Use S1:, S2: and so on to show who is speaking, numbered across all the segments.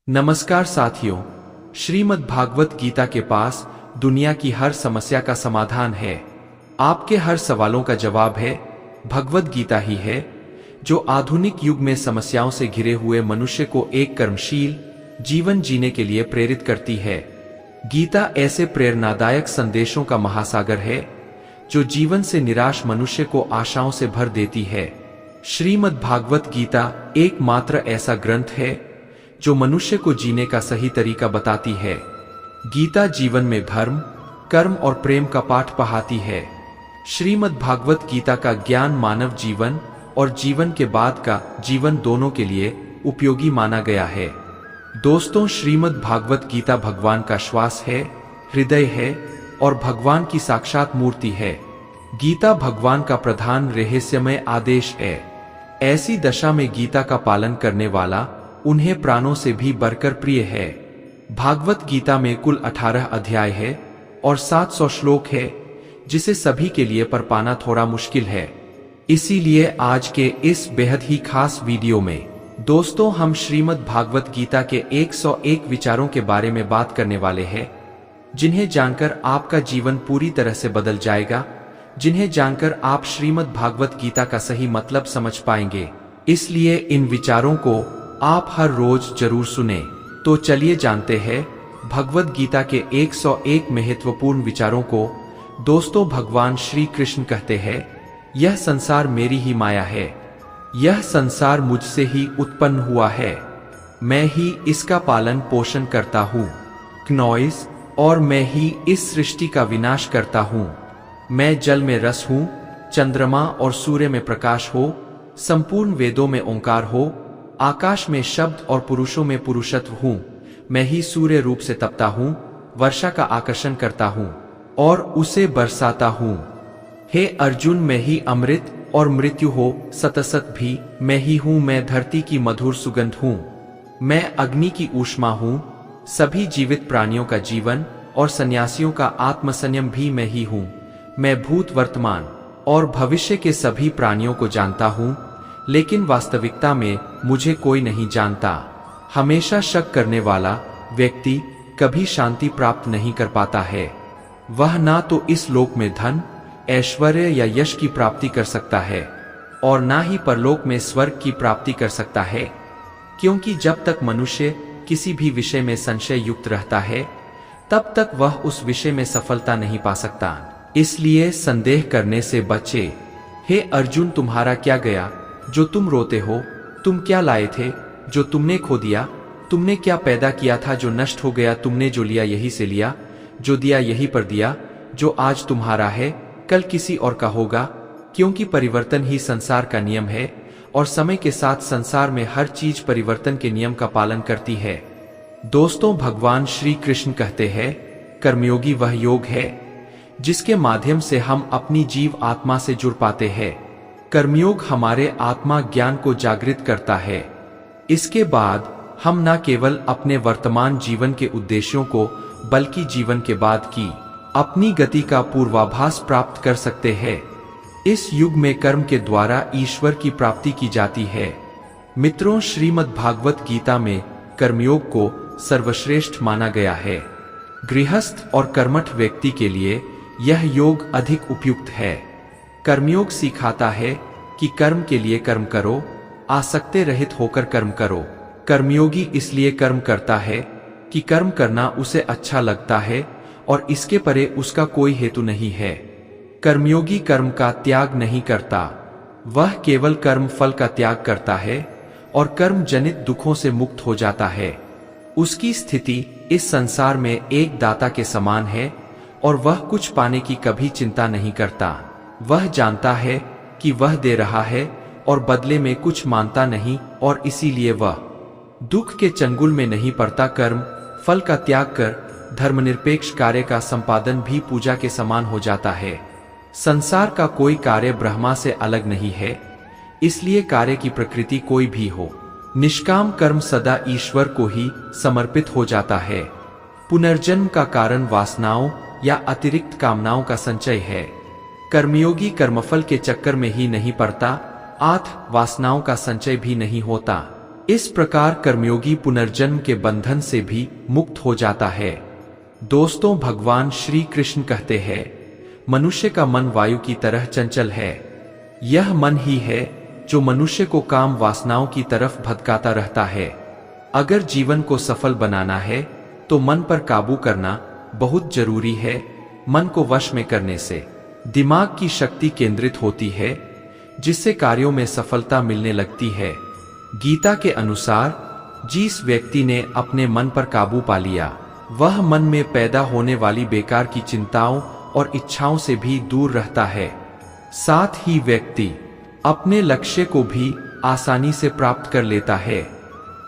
S1: नमस्कार साथियों, श्रीमद् भागवत गीता के पास दुनिया की हर समस्या का समाधान है। आपके हर सवालों का जवाब है। भगवत गीता ही है जो आधुनिक युग में समस्याओं से घिरे हुए मनुष्य को एक कर्मशील जीवन जीने के लिए प्रेरित करती है। गीता ऐसे प्रेरणादायक संदेशों का महासागर है जो जीवन से निराश मनुष्य को आशाओं से भर देती है। श्रीमद् भागवत गीता एकमात्र ऐसा ग्रंथ है जो मनुष्य को जीने का सही तरीका बताती है। गीता जीवन में धर्म, कर्म और प्रेम का पाठ पढ़ाती है। श्रीमद् भागवत गीता का ज्ञान मानव जीवन और जीवन के बाद का जीवन दोनों के लिए उपयोगी माना गया है। दोस्तों, श्रीमद् भागवत गीता भगवान का श्वास है, हृदय है और भगवान की साक्षात मूर्ति है। गीता भगवान का प्रधान रहस्यमय आदेश है। ऐसी दशा में गीता का पालन करने वाला उन्हें प्राणों से भी बढ़कर प्रिय है। भागवत गीता में कुल 18 अध्याय है और 700 श्लोक है, जिसे सभी के लिए पढ़ पाना थोड़ा मुश्किल है। इसीलिए आज के इस बेहद ही खास वीडियो में दोस्तों हम श्रीमद् भागवत गीता के 101 विचारों के बारे में बात करने वाले हैं, जिन्हें जानकर आपका जीवन पूरी तरह से बदल जाएगा, जिन्हें जानकर आप श्रीमद् भागवत गीता का सही मतलब समझ पाएंगे। इसलिए इन विचारों को आप हर रोज जरूर सुने। तो चलिए जानते हैं भगवद गीता के 101 महत्वपूर्ण विचारों को। दोस्तों, भगवान श्री कृष्ण कहते हैं, यह संसार मेरी ही माया है, यह संसार मुझसे ही उत्पन्न हुआ है, मैं ही इसका पालन पोषण करता हूँ, क्नॉइस, और मैं ही इस सृष्टि का विनाश करता हूँ। मैं जल में रस हूँ, चंद्रमा और सूर्य में प्रकाश हो, संपूर्ण वेदों में ओंकार हो, आकाश में शब्द और पुरुषों में पुरुषत्व हूँ। मैं ही सूर्य रूप से तपता हूँ, वर्षा का आकर्षण करता हूँ और उसे बरसाता हूँ। हे अर्जुन, मैं ही अमृत और मृत्यु हो सतसत भी मैं ही हूँ। मैं धरती की मधुर सुगंध हूँ, मैं अग्नि की ऊष्मा हूँ, सभी जीवित प्राणियों का जीवन और सन्यासियों का आत्मसंयम भी मैं ही हूँ। मैं भूत, वर्तमान और भविष्य के सभी प्राणियों को जानता हूँ, लेकिन वास्तविकता में मुझे कोई नहीं जानता। हमेशा शक करने वाला व्यक्ति कभी शांति प्राप्त नहीं कर पाता है। वह ना तो इस लोक में धन, ऐश्वर्य या यश की प्राप्ति कर सकता है और ना ही परलोक में स्वर्ग की प्राप्ति कर सकता है, क्योंकि जब तक मनुष्य किसी भी विषय में संशय युक्त रहता है, तब तक वह उस विषय में सफलता नहीं पा सकता। इसलिए संदेह करने से बचे। हे अर्जुन, तुम्हारा क्या गया जो तुम रोते हो? तुम क्या लाए थे जो तुमने खो दिया? तुमने क्या पैदा किया था जो नष्ट हो गया? तुमने जो लिया यही से लिया, जो दिया यही पर दिया। जो आज तुम्हारा है कल किसी और का होगा, क्योंकि परिवर्तन ही संसार का नियम है और समय के साथ संसार में हर चीज परिवर्तन के नियम का पालन करती है। दोस्तों, भगवान श्री कृष्ण कहते हैं, कर्मयोगी वह योग है जिसके माध्यम से हम अपनी जीव आत्मा से जुड़ पाते हैं। कर्मयोग हमारे आत्मा ज्ञान को जागृत करता है। इसके बाद हम न केवल अपने वर्तमान जीवन के उद्देश्यों को, बल्कि जीवन के बाद की अपनी गति का पूर्वाभास प्राप्त कर सकते हैं। इस युग में कर्म के द्वारा ईश्वर की प्राप्ति की जाती है। मित्रों, श्रीमद् भागवत गीता में कर्मयोग को सर्वश्रेष्ठ माना गया है। गृहस्थ और कर्मठ व्यक्ति के लिए यह योग अधिक उपयुक्त है। कर्मयोग सिखाता है कि कर्म के लिए कर्म करो, आसक्ति रहित होकर कर्म करो। कर्मयोगी इसलिए कर्म करता है कि कर्म करना उसे अच्छा लगता है और इसके परे उसका कोई हेतु नहीं है। कर्मयोगी कर्म का त्याग नहीं करता, वह केवल कर्म फल का त्याग करता है और कर्म जनित दुखों से मुक्त हो जाता है। उसकी स्थिति इस संसार में एक दाता के समान है और वह कुछ पाने की कभी चिंता नहीं करता। वह जानता है कि वह दे रहा है और बदले में कुछ मांगता नहीं, और इसीलिए वह दुख के चंगुल में नहीं पड़ता। कर्म फल का त्याग कर धर्मनिरपेक्ष कार्य का संपादन भी पूजा के समान हो जाता है। संसार का कोई कार्य ब्रह्मा से अलग नहीं है, इसलिए कार्य की प्रकृति कोई भी हो, निष्काम कर्म सदा ईश्वर को ही समर्पित हो जाता है। पुनर्जन्म का कारण वासनाओं या अतिरिक्त कामनाओं का संचय है। कर्मयोगी कर्मफल के चक्कर में ही नहीं पड़ता, आठ वासनाओं का संचय भी नहीं होता। इस प्रकार कर्मयोगी पुनर्जन्म के बंधन से भी मुक्त हो जाता है। दोस्तों, भगवान श्री कृष्ण कहते हैं, मनुष्य का मन वायु की तरह चंचल है। यह मन ही है जो मनुष्य को काम वासनाओं की तरफ भटकाता रहता है। अगर जीवन को सफल बनाना है तो मन पर काबू करना बहुत जरूरी है। मन को वश में करने से दिमाग की शक्ति केंद्रित होती है, जिससे कार्यों में सफलता मिलने लगती है। गीता के अनुसार जिस व्यक्ति ने अपने मन पर काबू पा लिया, वह मन में पैदा होने वाली बेकार की चिंताओं और इच्छाओं से भी दूर रहता है। साथ ही व्यक्ति अपने लक्ष्य को भी आसानी से प्राप्त कर लेता है।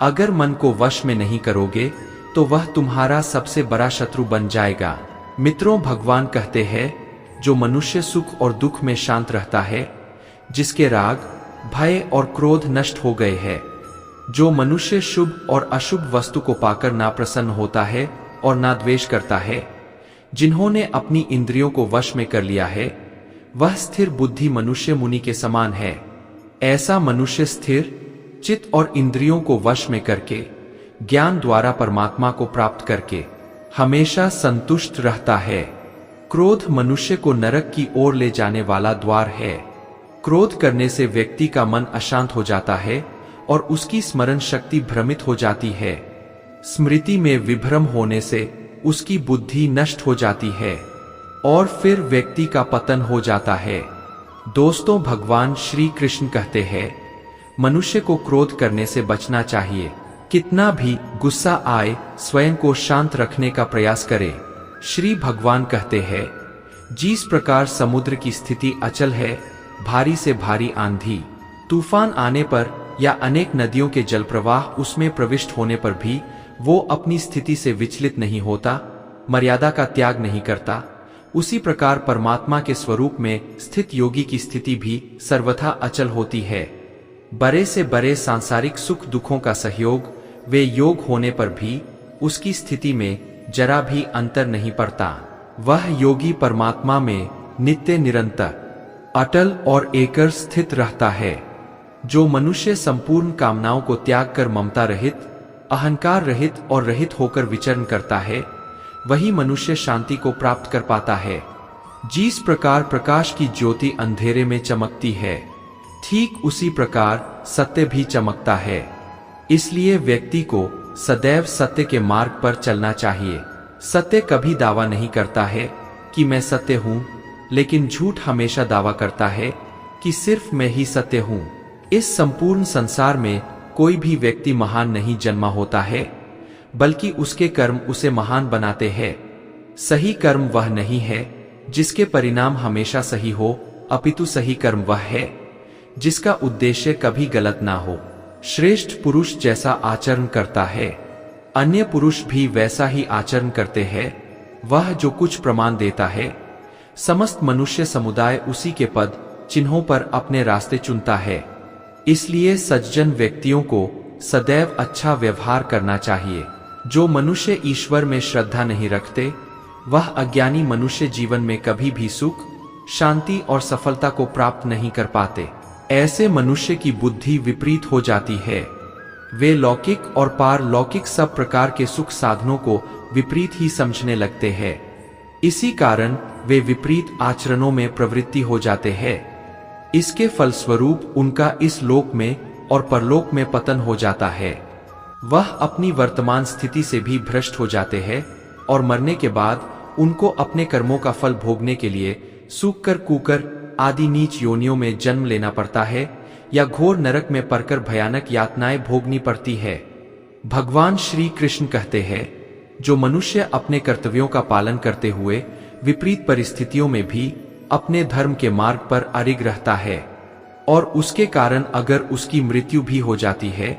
S1: अगर मन को वश में नहीं करोगे तो वह तुम्हारा सबसे बड़ा शत्रु बन जाएगा। मित्रों, भगवान कहते हैं, जो मनुष्य सुख और दुख में शांत रहता है, जिसके राग, भय और क्रोध नष्ट हो गए हैं, जो मनुष्य शुभ और अशुभ वस्तु को पाकर ना प्रसन्न होता है और ना द्वेष करता है, जिन्होंने अपनी इंद्रियों को वश में कर लिया है, वह स्थिर बुद्धि मनुष्य मुनि के समान है। ऐसा मनुष्य स्थिर चित्त और इंद्रियों को वश में करके ज्ञान द्वारा परमात्मा को प्राप्त करके हमेशा संतुष्ट रहता है। क्रोध मनुष्य को नरक की ओर ले जाने वाला द्वार है। क्रोध करने से व्यक्ति का मन अशांत हो जाता है और उसकी स्मरण शक्ति भ्रमित हो जाती है। स्मृति में विभ्रम होने से उसकी बुद्धि नष्ट हो जाती है और फिर व्यक्ति का पतन हो जाता है। दोस्तों, भगवान श्री कृष्ण कहते हैं, मनुष्य को क्रोध करने से बचना चाहिए। कितना भी गुस्सा आए, स्वयं को शांत रखने का प्रयास करे। श्री भगवान कहते हैं, जिस प्रकार समुद्र की स्थिति अचल है, भारी से भारी आंधी तूफान आने पर या अनेक नदियों के जल प्रवाह उसमें प्रविष्ट होने पर भी वो अपनी स्थिति से विचलित नहीं होता, मर्यादा का त्याग नहीं करता, उसी प्रकार परमात्मा के स्वरूप में स्थित योगी की स्थिति भी सर्वथा अचल होती है। बड़े से बड़े सांसारिक सुख दुखों का सहयोग वे योग होने पर भी उसकी स्थिति में जरा भी अंतर नहीं पड़ता। वह योगी परमात्मा में नित्य निरंतर अटल और एकर स्थित रहता है। जो मनुष्य संपूर्ण कामनाओं को त्याग कर ममता रहित, अहंकार रहित और रहित होकर विचरण करता है, वही मनुष्य शांति को प्राप्त कर पाता है। जिस प्रकार प्रकाश की ज्योति अंधेरे में चमकती है, ठीक उसी प्रकार सत्य भी चमकता है। इसलिए व्यक्ति को सदैव सत्य के मार्ग पर चलना चाहिए। सत्य कभी दावा नहीं करता है कि मैं सत्य हूं, लेकिन झूठ हमेशा दावा करता है कि सिर्फ मैं ही सत्य हूं। इस संपूर्ण संसार में कोई भी व्यक्ति महान नहीं जन्मा होता है, बल्कि उसके कर्म उसे महान बनाते हैं। सही कर्म वह नहीं है जिसके परिणाम हमेशा सही हो, अपितु सही कर्म वह है जिसका उद्देश्य कभी गलत ना हो। श्रेष्ठ पुरुष जैसा आचरण करता है, अन्य पुरुष भी वैसा ही आचरण करते हैं। वह जो कुछ प्रमाण देता है, समस्त मनुष्य समुदाय उसी के पद चिन्हों पर अपने रास्ते चुनता है। इसलिए सज्जन व्यक्तियों को सदैव अच्छा व्यवहार करना चाहिए। जो मनुष्य ईश्वर में श्रद्धा नहीं रखते, वह अज्ञानी मनुष्य जीवन में कभी भी सुख, शांति और सफलता को प्राप्त नहीं कर पाते। ऐसे मनुष्य की बुद्धि विपरीत हो जाती है। वे लौकिक और पारलौकिक सब प्रकार के सुख साधनों को विपरीत ही समझने लगते हैं। इसी कारण वे विपरीत आचरणों में प्रवृत्ति हो जाते हैं। इसके फलस्वरूप उनका इस लोक में और परलोक में पतन हो जाता है। वह अपनी वर्तमान स्थिति से भी भ्रष्ट हो जाते हैं और मरने के बाद उनको अपने कर्मों का फल भोगने के लिए सूकर कुकर आदि नीच योनियों में जन्म लेना पड़ता है या घोर नरक में पड़कर भयानक यातनाएं भोगनी पड़ती है। भगवान श्री कृष्ण कहते हैं, जो मनुष्य अपने कर्तव्यों का पालन करते हुए विपरीत परिस्थितियों में भी अपने धर्म के मार्ग पर अडिग रहता है और उसके कारण अगर उसकी मृत्यु भी हो जाती है,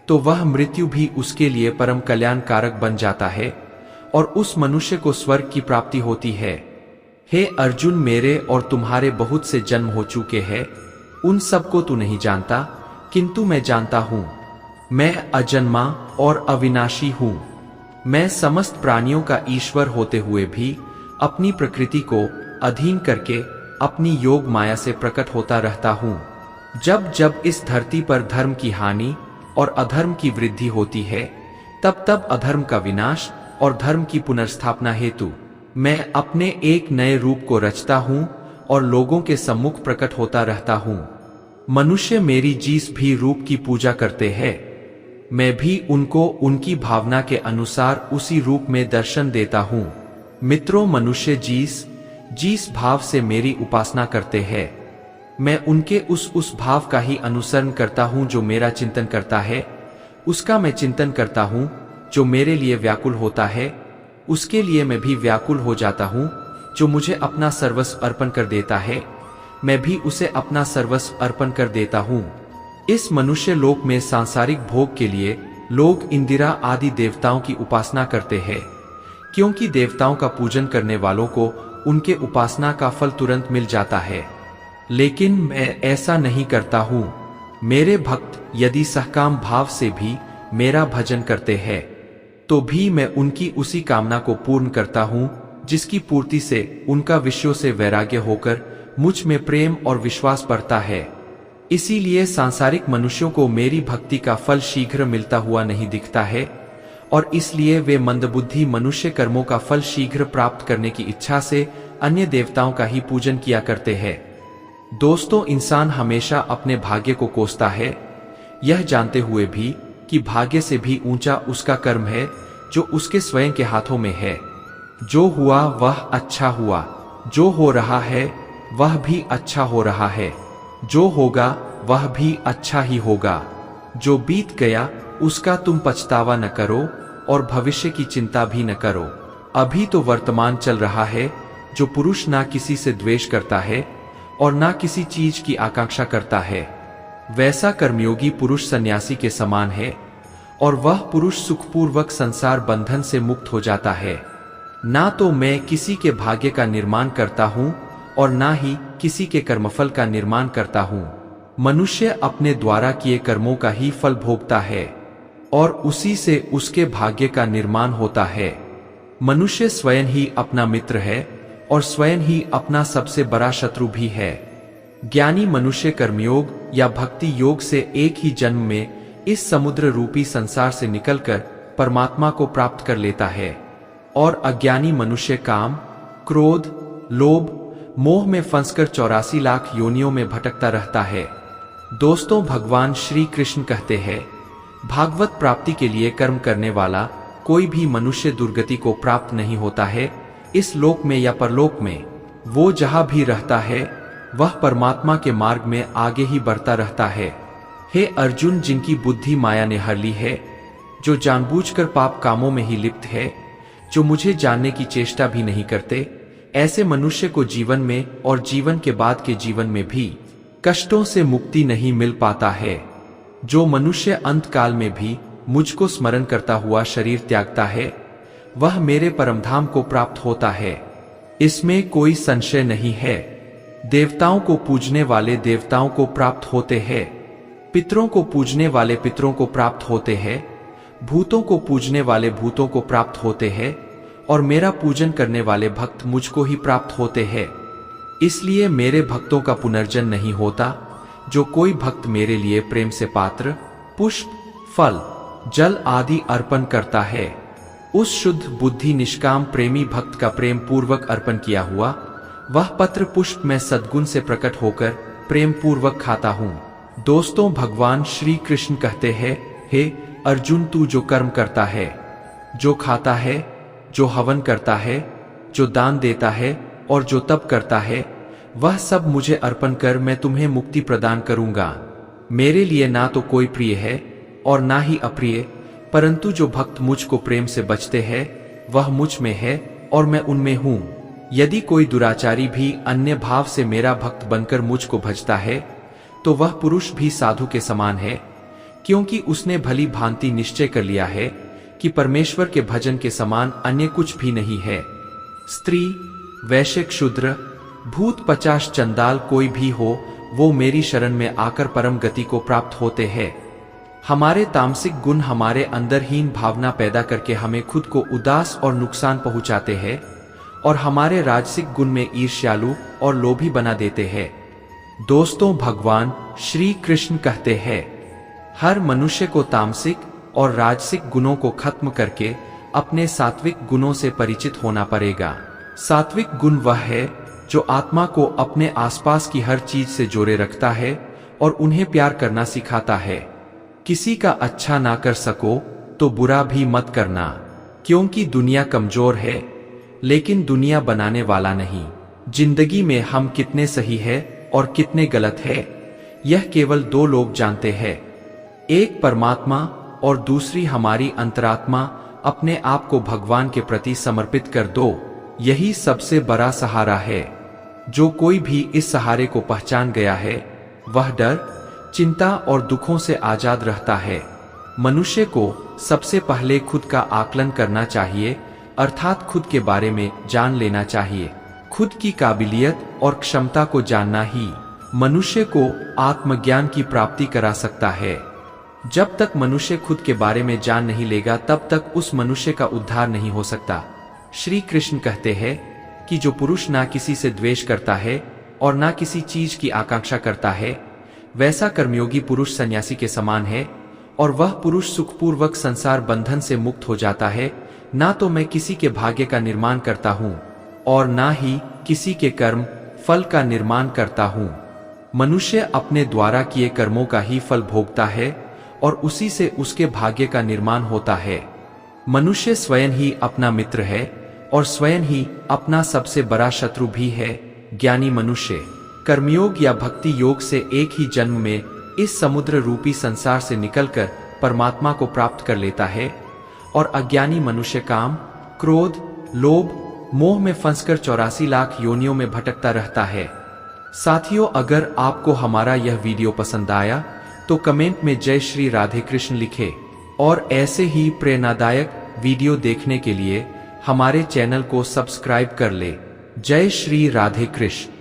S1: तो वह मृत्यु भी उसके लिए परम कल्याणकारक बन जाता है और उस मनुष्य को स्वर्ग की प्राप्ति होती है। हे अर्जुन, मेरे और तुम्हारे बहुत से जन्म हो चुके हैं, उन सबको तू नहीं जानता, किंतु मैं जानता हूं। मैं अजन्मा और अविनाशी हूं। मैं समस्त प्राणियों का ईश्वर होते हुए भी अपनी प्रकृति को अधीन करके अपनी योग माया से प्रकट होता रहता हूं। जब जब इस धरती पर धर्म की हानि और अधर्म की वृद्धि होती है, तब तब अधर्म का विनाश और धर्म की पुनर्स्थापना हेतु मैं अपने एक नए रूप को रचता हूँ और लोगों के सम्मुख प्रकट होता रहता हूँ। मनुष्य मेरी जिस भी रूप की पूजा करते हैं, मैं भी उनको उनकी भावना के अनुसार उसी रूप में दर्शन देता हूँ। मित्रों, मनुष्य जिस भाव से मेरी उपासना करते हैं, मैं उनके उस भाव का ही अनुसरण करता हूँ। जो मेरा चिंतन करता है, उसका मैं चिंतन करता हूँ। जो मेरे लिए व्याकुल होता है, उसके लिए मैं भी व्याकुल हो जाता हूँ। जो मुझे अपना सर्वस्व अर्पण कर देता है, मैं भी उसे अपना सर्वस्व अर्पण कर देता हूँ। इस मनुष्य लोक में सांसारिक भोग के लिए लोग इंदिरा आदि देवताओं की उपासना करते हैं, क्योंकि देवताओं का पूजन करने वालों को उनके उपासना का फल तुरंत मिल जाता है। लेकिन मैं ऐसा नहीं करता हूँ। मेरे भक्त यदि सहकाम भाव से भी मेरा भजन करते हैं, तो भी मैं उनकी उसी कामना को पूर्ण करता हूँ, जिसकी पूर्ति से उनका विषयों से वैराग्य होकर मुझ में प्रेम और विश्वास बढ़ता है। इसीलिए सांसारिक मनुष्यों को मेरी भक्ति का फल शीघ्र मिलता हुआ नहीं दिखता है, और इसलिए वे मंदबुद्धि मनुष्य कर्मों का फल शीघ्र प्राप्त करने की इच्छा से अन्य देवताओं का ही पूजन किया करते हैं। दोस्तों, इंसान हमेशा अपने भाग्य को कोसता है, यह जानते हुए भी कि भाग्य से भी ऊंचा उसका कर्म है जो उसके स्वयं के हाथों में है। जो हुआ वह अच्छा हुआ, जो हो रहा है वह भी अच्छा हो रहा है, जो होगा वह भी अच्छा ही होगा। जो बीत गया उसका तुम पछतावा न करो और भविष्य की चिंता भी न करो। अभी तो वर्तमान चल रहा है। जो पुरुष ना किसी से द्वेष करता है और ना किसी चीज की आकांक्षा करता है, वैसा कर्मयोगी पुरुष सन्यासी के समान है, और वह पुरुष सुखपूर्वक संसार बंधन से मुक्त हो जाता है। ना तो मैं किसी के भाग्य का निर्माण करता हूँ और ना ही किसी के कर्मफल का निर्माण करता हूँ। मनुष्य अपने द्वारा किए कर्मों का ही फल भोगता है और उसी से उसके भाग्य का निर्माण होता है। मनुष्य स्वयं ही अपना मित्र है और स्वयं ही अपना सबसे बड़ा शत्रु भी है। ज्ञानी मनुष्य कर्मयोग या भक्ति योग से एक ही जन्म में इस समुद्र रूपी संसार से निकलकर परमात्मा को प्राप्त कर लेता है, और अज्ञानी मनुष्य काम, क्रोध, लोभ, मोह में फंसकर 84 लाख योनियों में भटकता रहता है। दोस्तों, भगवान श्री कृष्ण कहते हैं, भागवत प्राप्ति के लिए कर्म करने वाला कोई भी मनुष्य दुर्गति को प्राप्त नहीं होता है, इस लोक में या परलोक में। वो जहां भी रहता है वह परमात्मा के मार्ग में आगे ही बढ़ता रहता है। हे अर्जुन, जिनकी बुद्धि माया ने हर ली है, जो जानबूझकर पाप कामों में ही लिप्त है, जो मुझे जानने की चेष्टा भी नहीं करते, ऐसे मनुष्य को जीवन में और जीवन के बाद के जीवन में भी कष्टों से मुक्ति नहीं मिल पाता है। जो मनुष्य अंत काल में भी मुझको स्मरण करता हुआ शरीर त्यागता है, वह मेरे परमधाम को प्राप्त होता है, इसमें कोई संशय नहीं है। देवताओं को पूजने वाले देवताओं को प्राप्त होते हैं, पितरों को पूजने वाले पितरों को प्राप्त होते हैं, भूतों को पूजने वाले भूतों को प्राप्त होते हैं, और मेरा पूजन करने वाले भक्त मुझको ही प्राप्त होते हैं। इसलिए मेरे भक्तों का पुनर्जन्म नहीं होता। जो कोई भक्त मेरे लिए प्रेम से पात्र, पुष्प, फल, जल आदि अर्पण करता है, उस शुद्ध बुद्धि निष्काम प्रेमी भक्त का प्रेम पूर्वक अर्पण किया हुआ वह पत्र पुष्प में सद्गुण से प्रकट होकर प्रेम पूर्वक खाता हूँ। दोस्तों, भगवान श्री कृष्ण कहते हैं, हे अर्जुन, तू जो कर्म करता है, जो खाता है, जो हवन करता है, जो दान देता है और जो तप करता है, वह सब मुझे अर्पण कर मैं तुम्हें मुक्ति प्रदान करूंगा। मेरे लिए ना तो कोई प्रिय है और ना ही अप्रिय, परंतु जो भक्त मुझको प्रेम से बचते हैं वह मुझ में है और मैं उनमें हूँ। यदि कोई दुराचारी भी अन्य भाव से मेरा भक्त बनकर मुझको भजता है, तो वह पुरुष भी साधु के समान है, क्योंकि उसने भली भांति निश्चय कर लिया है कि परमेश्वर के भजन के समान अन्य कुछ भी नहीं है। स्त्री, वैश्य, शूद्र, भूत, 50 चंडाल कोई भी हो, वो मेरी शरण में आकर परम गति को प्राप्त होते हैं। हमारे तामसिक गुण हमारे अंदर हीन भावना पैदा करके हमें खुद को उदास और नुकसान पहुंचाते हैं, और हमारे राजसिक गुण में ईर्ष्यालु और लोभी बना देते हैं। दोस्तों, भगवान श्री कृष्ण कहते हैं, हर मनुष्य को तामसिक और राजसिक गुणों को खत्म करके अपने सात्विक गुणों से परिचित होना पड़ेगा। सात्विक गुण वह है जो आत्मा को अपने आसपास की हर चीज से जोड़े रखता है और उन्हें प्यार करना सिखाता है। किसी का अच्छा ना कर सको तो बुरा भी मत करना, क्योंकि दुनिया कमजोर है लेकिन दुनिया बनाने वाला नहीं। जिंदगी में हम कितने सही है और कितने गलत है, यह केवल दो लोग जानते हैं, एक परमात्मा और दूसरी हमारी अंतरात्मा। अपने आप को भगवान के प्रति समर्पित कर दो, यही सबसे बड़ा सहारा है। जो कोई भी इस सहारे को पहचान गया है वह डर, चिंता और दुखों से आजाद रहता है। मनुष्य को सबसे पहले खुद का आकलन करना चाहिए, अर्थात खुद के बारे में जान लेना चाहिए। खुद की काबिलियत और क्षमता को जानना ही मनुष्य को आत्मज्ञान की प्राप्ति करा सकता है। जब तक मनुष्य खुद के बारे में जान नहीं लेगा तब तक उस मनुष्य का उद्धार नहीं हो सकता। श्री कृष्ण कहते हैं कि जो पुरुष ना किसी से द्वेष करता है और ना किसी चीज की आकांक्षा करता है, वैसा कर्मयोगी पुरुष सन्यासी के समान है, और वह पुरुष सुखपूर्वक संसार बंधन से मुक्त हो जाता है। ना तो मैं किसी के भाग्य का निर्माण करता हूँ और ना ही किसी के कर्म फल का निर्माण करता हूँ। मनुष्य अपने द्वारा किए कर्मों का ही फल भोगता है और उसी से उसके भाग्य का निर्माण होता है। मनुष्य स्वयं ही अपना मित्र है और स्वयं ही अपना सबसे बड़ा शत्रु भी है। ज्ञानी मनुष्य कर्मयोग या भक्ति योग से एक ही जन्म में इस समुद्र रूपी संसार से निकलकर परमात्मा को प्राप्त कर लेता है, और अज्ञानी मनुष्य काम, क्रोध, लोभ, मोह में फंसकर 84 लाख योनियों में भटकता रहता है। साथियों, अगर आपको हमारा यह वीडियो पसंद आया तो कमेंट में जय श्री राधे कृष्ण लिखें, और ऐसे ही प्रेरणादायक वीडियो देखने के लिए हमारे चैनल को सब्सक्राइब कर ले। जय श्री राधे कृष्ण।